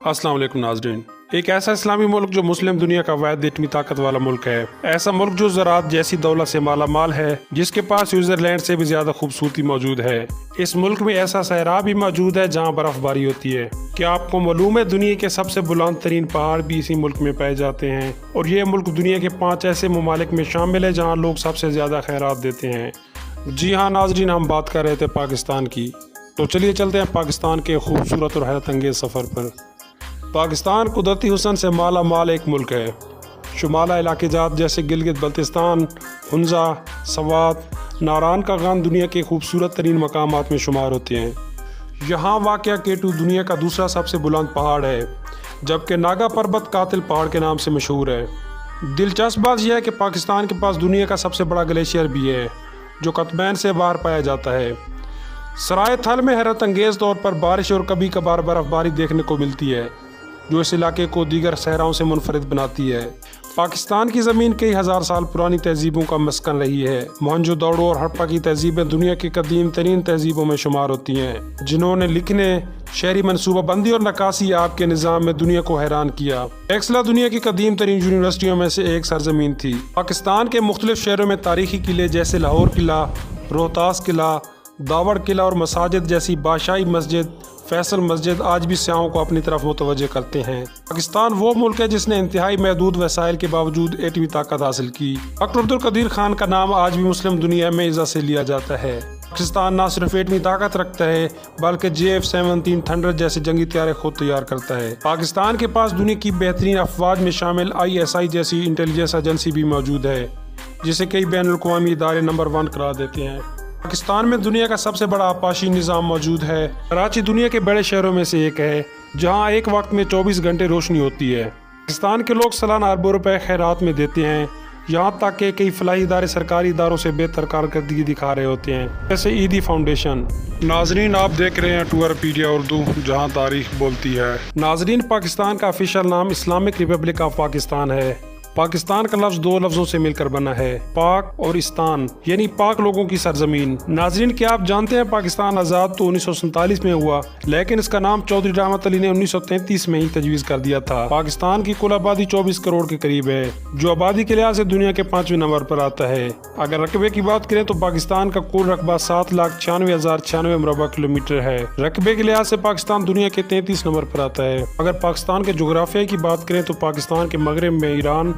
अस्सलाम वालेकुम नाज़रीन। एक ऐसा इस्लामी मुल्क जो मुस्लिम दुनिया का वाहिद एटमी ताकत वाला मुल्क है, ऐसा मुल्क जो ज़राअत जैसी दौलत से माला माल है, जिसके पास स्विट्ज़रलैंड से भी ज़्यादा खूबसूरती मौजूद है। इस मुल्क में ऐसा सहरा भी मौजूद है जहाँ बर्फ़बारी होती है। क्या आपको मालूम है दुनिया के सबसे बुलंद तरीन पहाड़ भी इसी मुल्क में पाए जाते हैं, और ये मुल्क दुनिया के 5 ऐसे ममालिक में शामिल है जहाँ लोग सबसे ज़्यादा खैरात देते हैं। जी हाँ नाज़रीन, हम बात कर रहे थे पाकिस्तान की। तो चलिए चलते हैं पाकिस्तान के खूबसूरत और हैरत अंगेज़ सफ़र पर। पाकिस्तान कुदरती हुस्न से माला माल एक मुल्क है। शुमाला इलाके जात जैसे गिलगित बल्तिस्तान, हुंजा, सवात, नारान का गान दुनिया के खूबसूरत तरीन मकामात में शुमार होते हैं। यहाँ वाक़या केटू दुनिया का दूसरा सबसे बुलंद पहाड़ है, जबकि नागा पर्वत कातिल पहाड़ के नाम से मशहूर है। दिलचस्प बात यह है कि पाकिस्तान के पास दुनिया का सबसे बड़ा ग्लेशियर भी है, जो कतबैन से बाहर पाया जाता है। सराय थल में हैरत अंगेज़ तौर पर बारिश और कभी कभार बर्फ़बारी देखने को मिलती है, जो इस इलाके को दीगर सहराओं से मुनफरिद बनाती है। पाकिस्तान की ज़मीन कई हज़ार साल पुरानी तहजीबों का मस्कन रही है। मोहनजोदड़ो और हड़प्पा की तहजीबें दुनिया की कदीम तरीन तहजीबों में शुमार होती हैं, जिन्होंने लिखने, शहरी मनसूबाबंदी और नक्काशी आपके निज़ाम में दुनिया को हैरान किया। एक्सला दुनिया की कदीम तरीन यूनिवर्सिटियों में से एक सरजमीन थी। पाकिस्तान के मुख्तलिफ शहरों में तारीखी किले जैसे लाहौर किला, रोहतास किला, दावड़ किला और मसाजिद जैसी बादशाही मस्जिद, फैसल मस्जिद आज भी सयाहों को अपनी तरफ मुतवज्जे करते हैं। पाकिस्तान वो मुल्क है जिसने इंतहाई महदूद वसाइल के बावजूद एटमी ताकत हासिल की। डॉक्टर अब्दुल कदीर खान का नाम आज भी मुस्लिम दुनिया में इज़्ज़त से लिया जाता है। पाकिस्तान न सिर्फ एटमी ताकत रखता है, बल्कि JF-17 थंडर जैसे जंगी तैयारे खुद तैयार करता है। पाकिस्तान के पास दुनिया की बेहतरीन अफवाज में शामिल ISI जैसी इंटेलिजेंस एजेंसी भी मौजूद है, जिसे कई बैनुल अक़वामी इदारे नंबर 1 करार देते हैं। पाकिस्तान में दुनिया का सबसे बड़ा आपाशी निज़ाम मौजूद है। कराची दुनिया के बड़े शहरों में से एक है, जहां एक वक्त में 24 घंटे रोशनी होती है। पाकिस्तान के लोग सालाना अरबों रुपए खैरात में देते हैं, यहाँ तक कि कई फलाही इदारे सरकारी इदारों से बेहतर कारकर्दगी दिखा रहे होते हैं, जैसे ईदी फाउंडेशन। नाजरीन, आप देख रहे हैं टूरपीडिया उर्दू, जहाँ तारीख बोलती है। नाजरीन, पाकिस्तान का ऑफिशियल नाम इस्लामिक रिपब्लिक ऑफ पाकिस्तान है। पाकिस्तान का लफ्ज़ 2 लफ्ज़ों से मिलकर बना है, पाक और इस्तान, यानी पाक लोगों की सरजमीन। नाजरीन, क्या आप जानते हैं पाकिस्तान आज़ाद तो 1947 में हुआ, लेकिन इसका नाम चौधरी रहमत अली ने 1933 में ही तजवीज़ कर दिया था। पाकिस्तान की कुल आबादी 24 करोड़ के करीब है, जो आबादी के लिहाज से दुनिया के 5वें नंबर पर आता है। अगर रकबे की बात करें तो पाकिस्तान का कुल रकबा 7,96,096 मुरबा किलोमीटर है। रकबे के लिहाज से पाकिस्तान दुनिया के 33 नंबर पर आता है। अगर पाकिस्तान के जोग्राफिया की बात करें तो पाकिस्तान के मगरब में ईरान,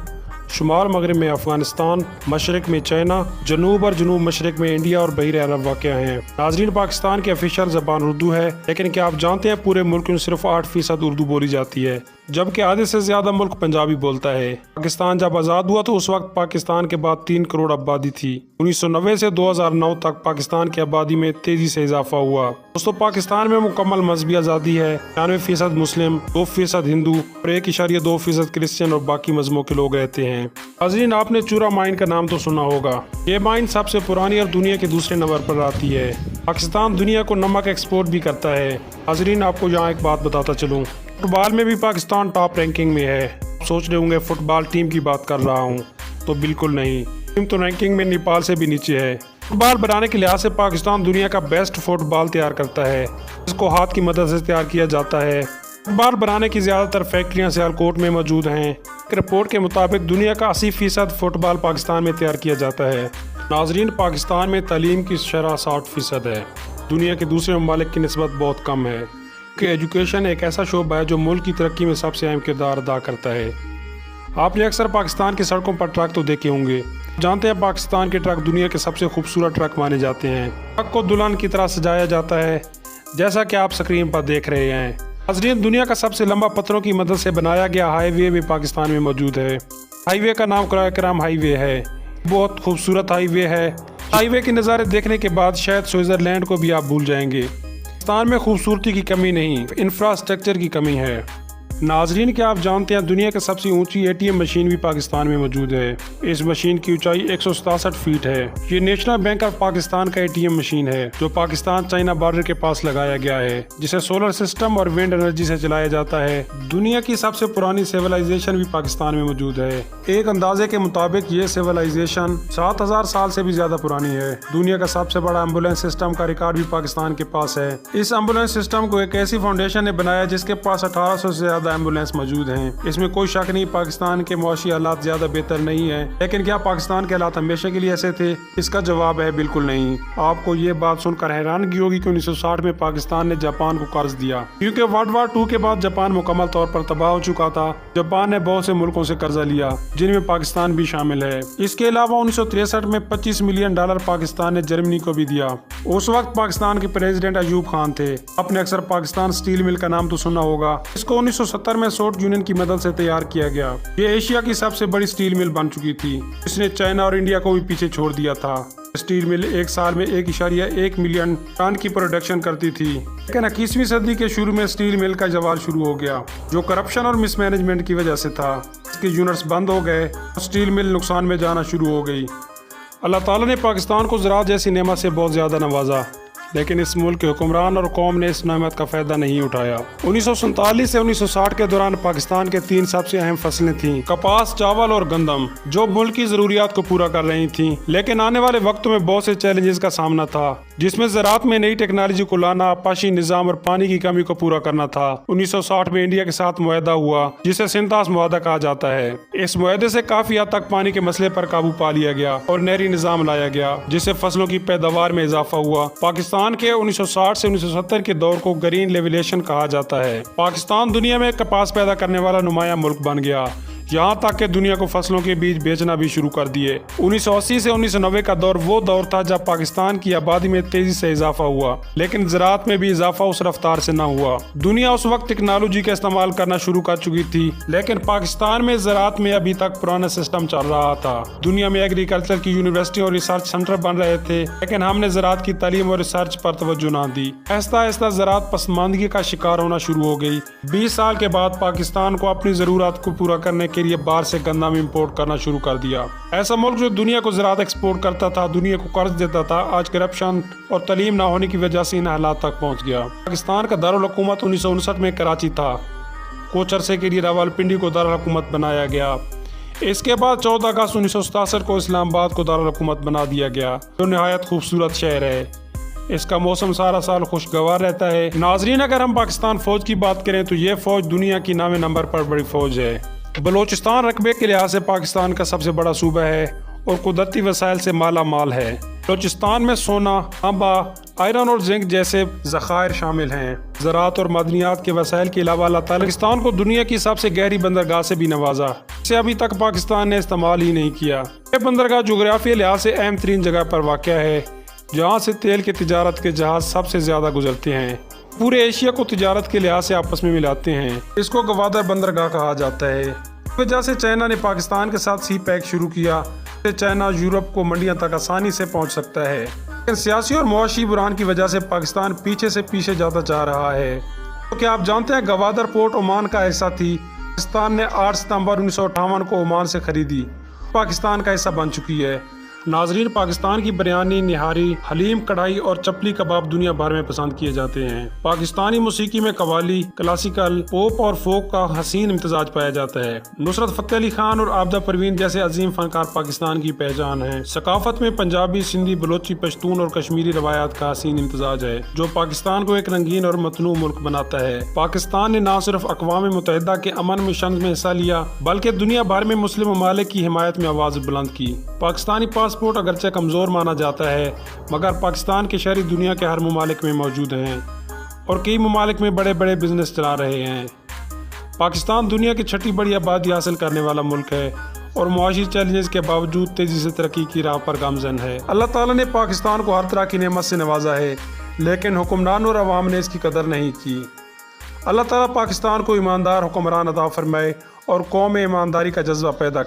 शुमाल मगरब में अफगानिस्तान, मशरक में चाइना, जनूब और जनूब मशरक में इंडिया और बहर अरब वाक़या हैं। नाज़रीन, पाकिस्तान की ऑफिशियल ज़बान उर्दू है, लेकिन क्या आप जानते हैं पूरे मुल्क में सिर्फ 8% उर्दू बोली जाती है, जबकि आधे से ज़्यादा मुल्क पंजाबी बोलता है। पाकिस्तान जब आज़ाद हुआ तो उस वक्त पाकिस्तान के बाद 3 करोड़ आबादी थी। 1990 से 2009 तक पाकिस्तान की आबादी में तेज़ी से इजाफा हुआ। दोस्तों, पाकिस्तान में मुकम्मल मजहबी आज़ादी है। 99% मुस्लिम, 2% हिंदू और 1.2% क्रिश्चियन और बाकी मजहबों के लोग रहते हैं। नाज़रीन, आपने चूरा माइन का नाम तो सुना होगा। ये माइन सबसे पुरानी और दुनिया के दूसरे नंबर पर आती है। पाकिस्तान दुनिया को नमक एक्सपोर्ट भी करता है। नाज़रीन, आपको यहाँ एक बात बताता चलूँ, फुटबॉल में भी पाकिस्तान टॉप रैंकिंग में है। आप सोच रहे होंगे फुटबॉल टीम की बात कर रहा हूँ, तो बिल्कुल नहीं। टीम तो रैंकिंग में नेपाल से भी नीचे है। फुटबॉल बनाने के लिहाज से पाकिस्तान दुनिया का बेस्ट फुटबॉल तैयार करता है, जिसको हाथ की मदद से तैयार किया जाता है। फुटबॉल बनाने की ज़्यादातर फैक्ट्रियाँ सियालकोट में मौजूद हैं। एक रिपोर्ट के मुताबिक दुनिया का 80% फुटबॉल पाकिस्तान में तैयार किया जाता है। नाजरीन, पाकिस्तान में तालीम की शरह 60% है, दुनिया के दूसरे ममालिक की निस्बत बहुत कम है। कि एजुकेशन एक ऐसा शोबा है जो मुल्क की तरक्की में सबसे अहम किरदार अदा करता है। आपने अक्सर पाकिस्तान की सड़कों पर ट्रक तो देखे होंगे। जानते हैं पाकिस्तान के ट्रक दुनिया के सबसे खूबसूरत ट्रक माने जाते हैं। ट्रक को दुल्हन की तरह सजाया जाता है, जैसा कि आप स्क्रीन पर देख रहे हैं। नाज़रीन, दुनिया का सबसे लंबा पत्थरों की मदद से बनाया गया हाईवे भी पाकिस्तान में मौजूद है। हाईवे का नाम कराक्रम हाईवे है। बहुत खूबसूरत हाईवे है। हाईवे के नज़ारे देखने के बाद शायद स्विट्ज़रलैंड को भी आप भूल जाएंगे। पाकिस्तान में खूबसूरती की कमी नहीं, इंफ्रास्ट्रक्चर की कमी है। नाजरीन, क्या आप जानते हैं दुनिया की सबसे ऊंची ATM मशीन भी पाकिस्तान में मौजूद है। इस मशीन की ऊंचाई 167 फीट है। ये नेशनल बैंक ऑफ पाकिस्तान का ATM मशीन है जो पाकिस्तान चाइना बॉर्डर के पास लगाया गया है, जिसे सोलर सिस्टम और विंड एनर्जी से चलाया जाता है। दुनिया की सबसे पुरानी सिविलाइजेशन भी पाकिस्तान में मौजूद है। एक अंदाजे के मुताबिक ये सिविलाइजेशन 7000 साल से भी ज्यादा पुरानी है। दुनिया का सबसे बड़ा एम्बुलेंस सिस्टम का रिकॉर्ड भी पाकिस्तान के पास है। इस एम्बुलेंस सिस्टम को एक ऐसी फाउंडेशन ने बनाया जिसके पास 1800 से ज्यादा एम्बुलेंस मौजूद हैं। इसमें कोई शक नहीं पाकिस्तान के मुआशी हालात ज्यादा बेहतर नहीं है, लेकिन क्या पाकिस्तान के हालात हमेशा के लिए ऐसे थे? इसका जवाब है बिल्कुल नहीं। आपको ये बात सुनकर हैरानगी होगी कि 1960 में पाकिस्तान ने जापान को कर्ज दिया, क्योंकि वर्ल्ड वार 2 के बाद जापान मुकम्मल तौर पर तबाह हो चुका था। जापान ने बहुत से मुल्कों से कर्जा लिया, जिनमें पाकिस्तान भी शामिल है। इसके अलावा 1963 में $25 मिलियन पाकिस्तान ने जर्मनी को भी दिया। उस वक्त पाकिस्तान के प्रेसिडेंट अयूब खान थे। आपने अक्सर पाकिस्तान स्टील मिल का नाम तो सुना होगा। इसको 1970 में सोवियत यूनियन की मदद से तैयार किया गया। ये एशिया की सबसे बड़ी स्टील मिल बन चुकी थी। इसने चाइना और इंडिया को भी पीछे छोड़ दिया था। स्टील मिल एक साल में 1.1 मिलियन टन की प्रोडक्शन करती थी, लेकिन 21वीं सदी के शुरू में स्टील मिल का जवाल शुरू हो गया, जो करप्शन और मिसमैनेजमेंट की वजह से था। इसके यूनिट्स बंद हो गए, स्टील मिल नुकसान में जाना शुरू हो गई। अल्लाह ताला ने पाकिस्तान को ज़राअत जैसी नेमत से बहुत ज़्यादा नवाजा, लेकिन इस मुल्क के हुक्मरान और कौम ने इस नेमत का फ़ायदा नहीं उठाया। 1947 से 1960 के दौरान पाकिस्तान के 3 सबसे अहम फसलें थीं: कपास, चावल और गंदम, जो मुल्क की ज़रूरियात को पूरा कर रही थीं। लेकिन आने वाले वक्तों में बहुत से चैलेंजेस का सामना था, जिसमें ज़राअत में नई टेक्नोलॉजी को लाना, आपाशी निज़ाम और पानी की कमी को पूरा करना था। 1960 में इंडिया के साथ मुआहदा हुआ, जिसे सिंतास मुआहदा कहा जाता है। इस मुआहदे से काफ़ी हद तक पानी के मसले पर काबू पा लिया गया और नहरी निज़ाम लाया गया, जिससे फसलों की पैदावार में इजाफा हुआ। पाकिस्तान के 1960 से 1970 के दौर को ग्रीन रेवोल्यूशन कहा जाता है। पाकिस्तान दुनिया में कपास पैदा करने वाला नुमाया मुल्क बन गया, यहाँ तक कि दुनिया को फसलों के बीज बेचना भी शुरू कर दिए। 1980 से 1990 का दौर वो दौर था जब पाकिस्तान की आबादी में तेजी से इजाफा हुआ, लेकिन ज़राअत में भी इजाफा उस रफ्तार से न हुआ। दुनिया उस वक्त टेक्नोलॉजी का इस्तेमाल करना शुरू कर चुकी थी, लेकिन पाकिस्तान में ज़राअत में अभी तक पुराना सिस्टम चल रहा था। दुनिया में एग्रीकल्चर की यूनिवर्सिटी और रिसर्च सेंटर बन रहे थे, लेकिन हमने ज़राअत की तालीम और रिसर्च पर तवज्जो न दी। आहिस्ता आहिस्ता ज़राअत पसमानदगी का शिकार होना शुरू हो गई। 20 साल के बाद पाकिस्तान को अपनी ज़रूरत को पूरा करने के लिए बाहर से गंदम इंपोर्ट करना शुरू कर दिया। ऐसा मुल्क जो दुनिया को ज़राअत एक्सपोर्ट करता था, दुनिया को कर्ज देता था, आज करप्शन और तालीम ना होने की वजह से इन हालात तक पहुंच गया। पाकिस्तान का दारुल हुकूमत 1959 में कराची था। कुछ अरसे के लिए रावलपिंडी को दारुल हुकूमत बनाया गया। इसके बाद 14 अगस्त 1967 को इस्लामाबाद को दारुल हुकूमत बना दिया गया, जो निहायत खूबसूरत शहर है। इसका मौसम सारा साल खुशगवार रहता है। नाजरीन, अगर हम पाकिस्तान फौज की बात करें तो ये फौज दुनिया की 9वें नंबर पर बड़ी फौज है। बलूचिस्तान रकबे के लिहाज से पाकिस्तान का सबसे बड़ा सूबा है और कुदरती वसाइल से माला माल है। बलूचिस्तान में सोना, तांबा, आयरन और जिंक जैसे ज़खायर शामिल हैं। ज़राअत और मदनियात के वसाइल के अलावा अल्लाह ताला पाकिस्तान को दुनिया की सबसे गहरी बंदरगाह से भी नवाजा, इसे अभी तक पाकिस्तान ने इस्तेमाल ही नहीं किया। यह बंदरगाह जोग्राफियाई लिहाज से अहम तरीन जगह पर वाक़या है, जहाँ से तेल की तिजारत के जहाज सबसे ज़्यादा गुजरते हैं। पूरे एशिया को तिजारत के लिहाज से आपस में मिलाते हैं। इसको गवादर बंदरगाह कहा जाता है। इस वजह से चाइना ने पाकिस्तान के साथ सी पैक शुरू किया। चाइना यूरोप को मंडियों तक आसानी से पहुंच सकता है, लेकिन सियासी और मुआशी बुरान की वजह से पाकिस्तान पीछे से पीछे जाता जा रहा है। तो क्या आप जानते हैं गवादर पोर्ट ओमान का हिस्सा थी। पाकिस्तान ने 8 सितंबर 1958 को ओमान से खरीदी, पाकिस्तान का हिस्सा बन चुकी है। नाजरीन, पाकिस्तान की बिरयानी, निहारी, हलीम, कढ़ाई और चपली कबाब दुनिया भर में पसंद किए जाते हैं। पाकिस्तानी मौसीकी में कवाली, क्लासिकल, पॉप और फोक का हसीन इम्तजाज पाया जाता है। नुसरत फतेह अली खान और आबदा परवीन जैसे अजीम फनकार पाकिस्तान की पहचान है। सकाफत में पंजाबी, सिंधी, बलोची, पश्तून और कश्मीरी रवायात का हसीन इम्तजाज है, जो पाकिस्तान को एक रंगीन और मतनू मुल्क बनाता है। पाकिस्तान ने न सिर्फ अक़वाम मुत्तहिदा के अमन मिशन में हिस्सा लिया, बल्कि दुनिया भर में मुस्लिम ममालिक की हिमायत में आवाज़ बुलंद की। पाकिस्तानी पासपोर्ट अगरचे कमज़ोर माना जाता है, मगर पाकिस्तान के शहरी दुनिया के हर ममालिक में मौजूद हैं और कई ममालिक में बड़े बड़े बिजनेस चला रहे हैं। पाकिस्तान दुनिया की 6ठी बड़ी आबादी हासिल करने वाला मुल्क है और मुआशी चैलेंजेस के बावजूद तेज़ी से तरक्की की राह पर गामज़न है। अल्लाह ताला ने पाकिस्तान को हर तरह की नेमत से नवाजा है, लेकिन हुक्मरान और अवाम ने इसकी कदर नहीं की। अल्लाह ताला पाकिस्तान को ईमानदार हुक्मरान अता फरमाए और कौम में ईमानदारी का जज्बा पैदा